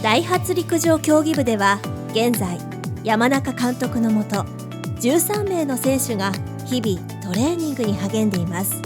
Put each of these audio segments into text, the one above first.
ダイハツ陸上競技部では現在山中監督のもと13名の選手が日々トレーニングに励んでいます。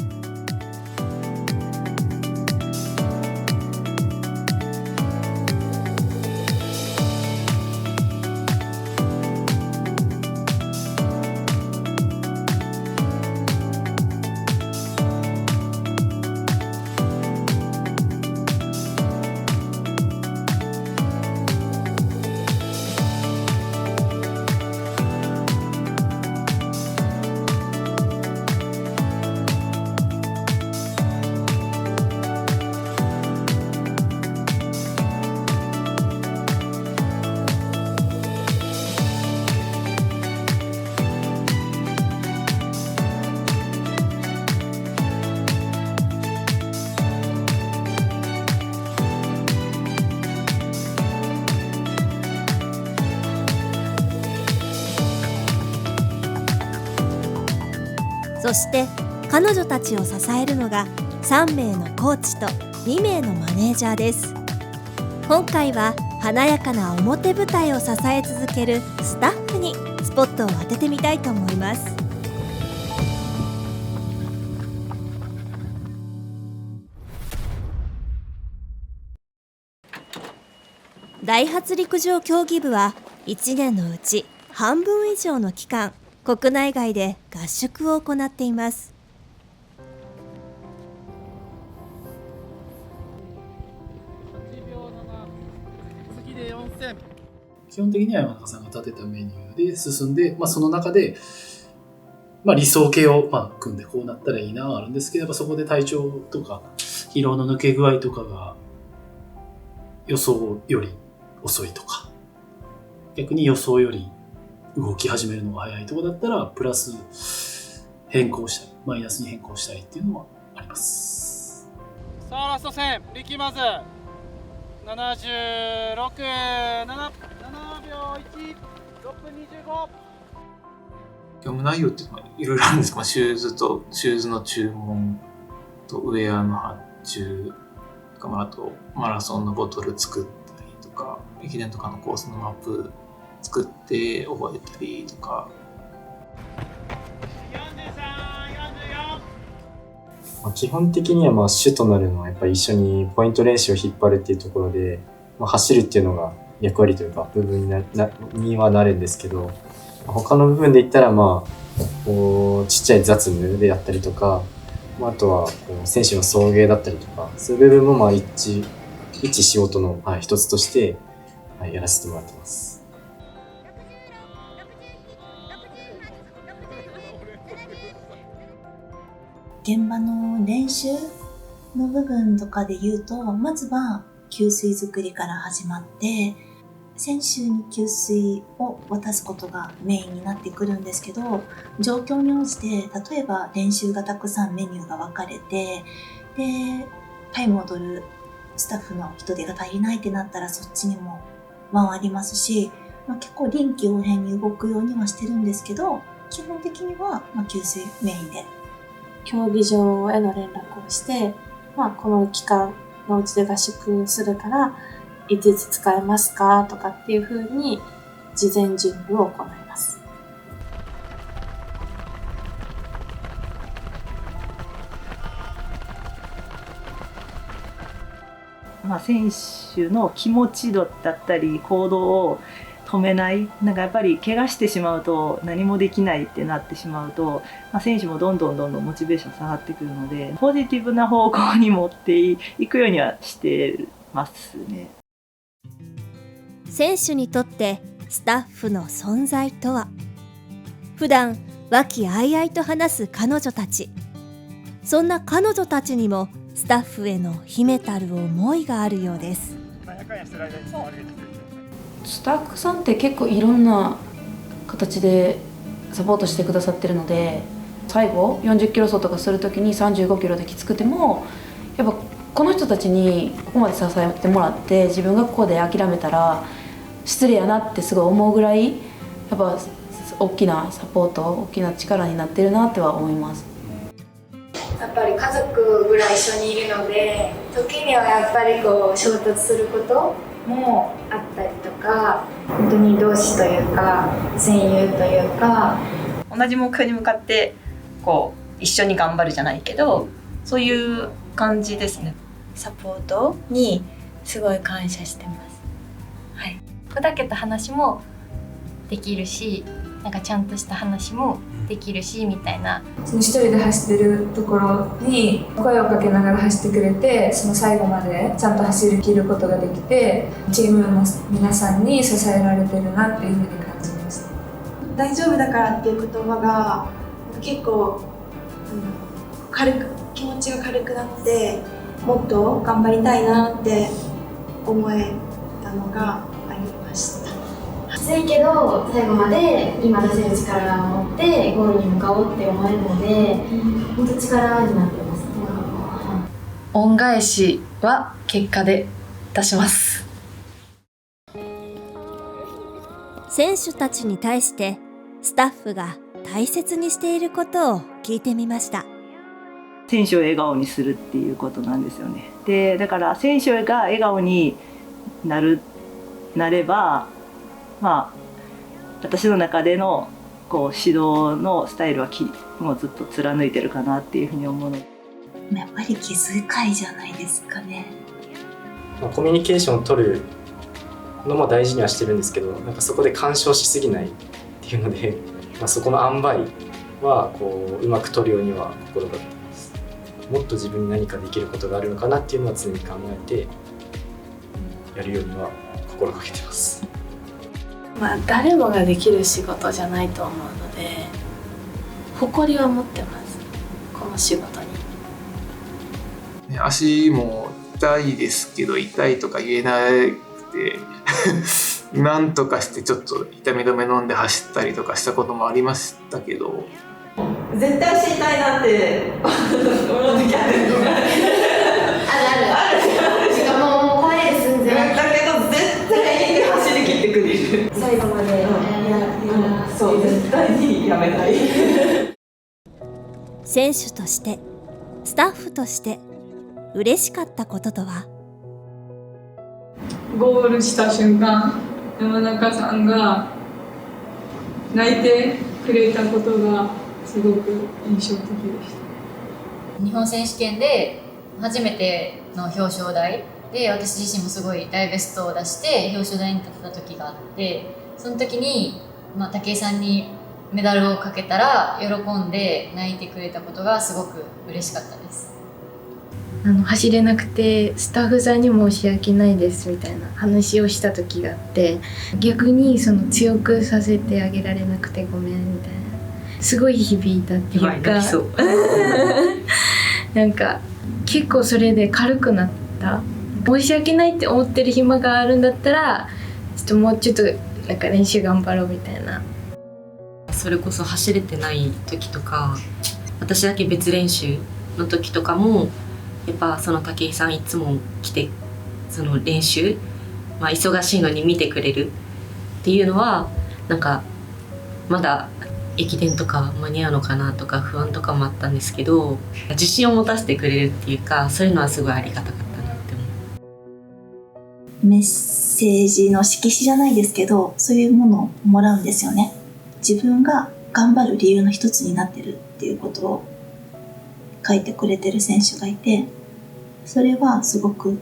そして彼女たちを支えるのが3名のコーチと2名のマネージャーです。今回は華やかな表舞台を支え続けるスタッフにスポットを当ててみたいと思います。ダイハツ陸上競技部は1年のうち半分以上の期間国内外で合宿を行っています。基本的には山中さんが立てたメニューで進んで、その中で、理想形を組んでこうなったらいいなあるんですけど、そこで体調とか疲労の抜け具合とかが予想より遅いとか、逆に予想より動き始めるのが早いところだったらプラス変更したりマイナスに変更したりっていうのはあります。さあラスト1000力まず76、7秒1、6分25。業務内容っていうのはいろいろあるんですか。シューズの注文とウェアの発注とか、あとマラソンのボトル作ったりとか、駅伝とかのコースのマップ作って覚えたりとか。基本的には主となるのはやっぱり一緒にポイント練習を引っ張るっていうところで、走るっていうのが役割というか部分にはなるんですけど、他の部分で言ったらこうちっちゃい雑務であったりとか、あとはこう選手の送迎だったりとか、そういう部分も一仕事の一つとしてやらせてもらってます。現場の練習の部分とかで言うと、まずは給水作りから始まって、選手に給水を渡すことがメインになってくるんですけど、状況に応じて例えば練習がたくさんメニューが分かれて、でタイムを取るスタッフの人手が足りないってなったらそっちにも回りますし、結構臨機応変に動くようにはしてるんですけど、基本的には給水メインで競技場への連絡をして、この期間のうちで合宿するからいついつ使えますかとかっていう風に事前準備を行います。選手の気持ちだったり行動を止めない、やっぱり怪我してしまうと何もできないってなってしまうと、選手もどんどんモチベーション下がってくるので、ポジティブな方向に持っていくようにはしてますね。選手にとってスタッフの存在とは、普段和気あいあいと話す彼女たち。そんな彼女たちにもスタッフへの秘めたる思いがあるようです。スタッフさんって結構いろんな形でサポートしてくださってるので、最後40キロ走とかするときに35キロできつくても、やっぱこの人たちにここまで支えてもらって自分がここで諦めたら失礼やなってすごい思うぐらい、やっぱ大きなサポート、大きな力になってるなっては思います。やっぱり家族ぐらい一緒にいるので、時にはやっぱりこう衝突することもあったりとか、本当に同志というか戦友というか、同じ目標に向かってこう一緒に頑張るじゃないけど、そういう感じですね。サポートにすごい感謝してます。はい。砕けた話もできるし、なんかちゃんとした話もできるしみたいな。その一人で走ってるところに声をかけながら走ってくれて、その最後までちゃんと走り切ることができて、チームの皆さんに支えられてるなっていうふうに感じました。大丈夫だからっていう言葉が結構、気持ちが軽くなって、もっと頑張りたいなって思えたのがありました。きついけど最後まで今出せる力を持ってゴールに向かおうって思えるので、本当力になってますね。恩返しは結果で出します。選手たちに対してスタッフが大切にしていることを聞いてみました。選手を笑顔にするっていうことなんですよね。で、だから選手が笑顔になれば、まあ私の中でのこう指導のスタイルはもうずっと貫いてるかなっていうふうに思うの。やっぱり気遣いじゃないですかね。コミュニケーションを取るのも大事にはしてるんですけど、なんかそこで干渉しすぎないっていうので、そこの塩梅はこうまく取るようには心がけてます。もっと自分に何かできることがあるのかなっていうのは常に考えてやるようには心がけてます。誰もができる仕事じゃないと思うので、誇りは持ってます、この仕事に。足も痛いですけど、痛いとか言えなくてなんとかしてちょっと痛み止め飲んで走ったりとかしたこともありましたけど、絶対足痛いなって思う時あるのがあるしかももう壊れる寸前だけど絶対に走り切ってくれる。最後までそう、絶対にやめない選手としてスタッフとして嬉しかったこととは。ゴールした瞬間、山中さんが泣いてくれたことがすごく印象的でした。日本選手権で初めての表彰台で、私自身もすごい大ベストを出して表彰台に立てた時があって、その時に、武井さんにメダルをかけたら喜んで泣いてくれたことがすごく嬉しかったです。走れなくてスタッフさんに申し訳ないですみたいな話をした時があって、逆にその強くさせてあげられなくてごめんみたいな、すごい響いたっていうかなんか結構それで軽くなった。申し訳ないって思ってる暇があるんだったらもうちょっとなんか練習頑張ろうみたいな。それこそ走れてない時とか、私だけ別練習の時とかもやっぱその武井さんいつも来てその練習、忙しいのに見てくれるっていうのは、なんかまだ駅伝とか間に合うのかなとか不安とかもあったんですけど、自信を持たせてくれるっていうか、そういうのはすごいありがたかったなって思う。メッセージの色紙じゃないですけど、そういうものをもらうんですよね。自分が頑張る理由の一つになってるっていうことを書いてくれてる選手がいて、それはすごく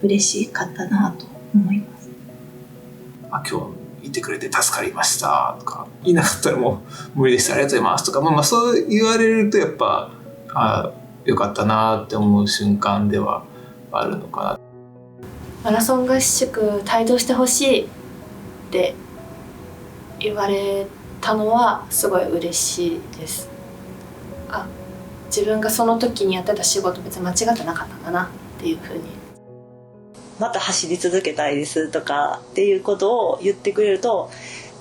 嬉しかったなと思います。今日いてくれて助かりましたとか、いなかったらもう無理でした、ありがとうございますとか、そう言われるとやっぱよかったなって思う瞬間ではあるのかな。マラソン合宿帯同してほしいって言われたのはすごい嬉しいです。自分がその時にやってた仕事別に間違ってなかったんだなっていう風に。また走り続けたいですとかっていうことを言ってくれると、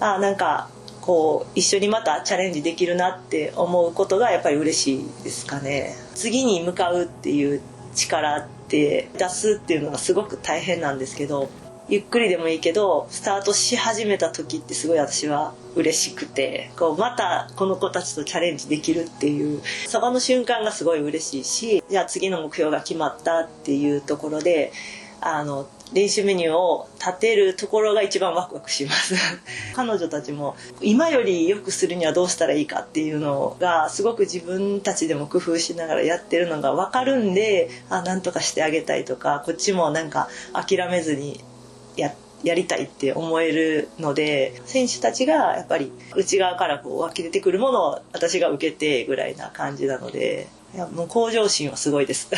なんかこう一緒にまたチャレンジできるなって思うことがやっぱり嬉しいですかね。次に向かうっていう力って出すっていうのがすごく大変なんですけど、ゆっくりでもいいけどスタートし始めた時ってすごい私は嬉しくて、またこの子たちとチャレンジできるっていうそこの瞬間がすごい嬉しいし、じゃあ次の目標が決まったっていうところで練習メニューを立てるところが一番ワクワクします彼女たちも今より良くするにはどうしたらいいかっていうのがすごく自分たちでも工夫しながらやってるのが分かるんで、なんとかしてあげたいとか、こっちもなんか諦めずにやりたいって思えるので、選手たちがやっぱり内側から湧き出てくるものを私が受けてぐらいな感じなので、いやもう向上心はすごいです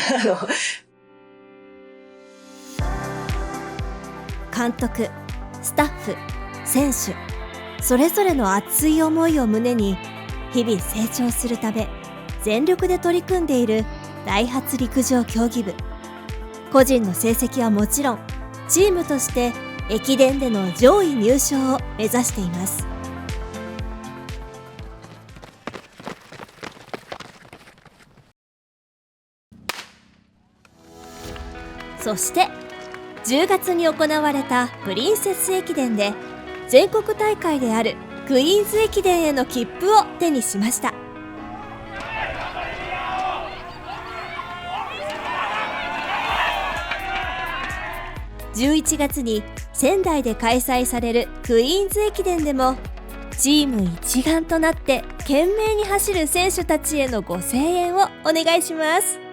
監督、スタッフ、選手、それぞれの熱い思いを胸に日々成長するため全力で取り組んでいるダイハツ陸上競技部。個人の成績はもちろん、チームとして駅伝での上位入賞を目指しています。そして10月に行われたプリンセス駅伝で全国大会であるクイーンズ駅伝への切符を手にしました。11月に仙台で開催されるクイーンズ駅伝でもチーム一丸となって懸命に走る選手たちへのご声援をお願いします。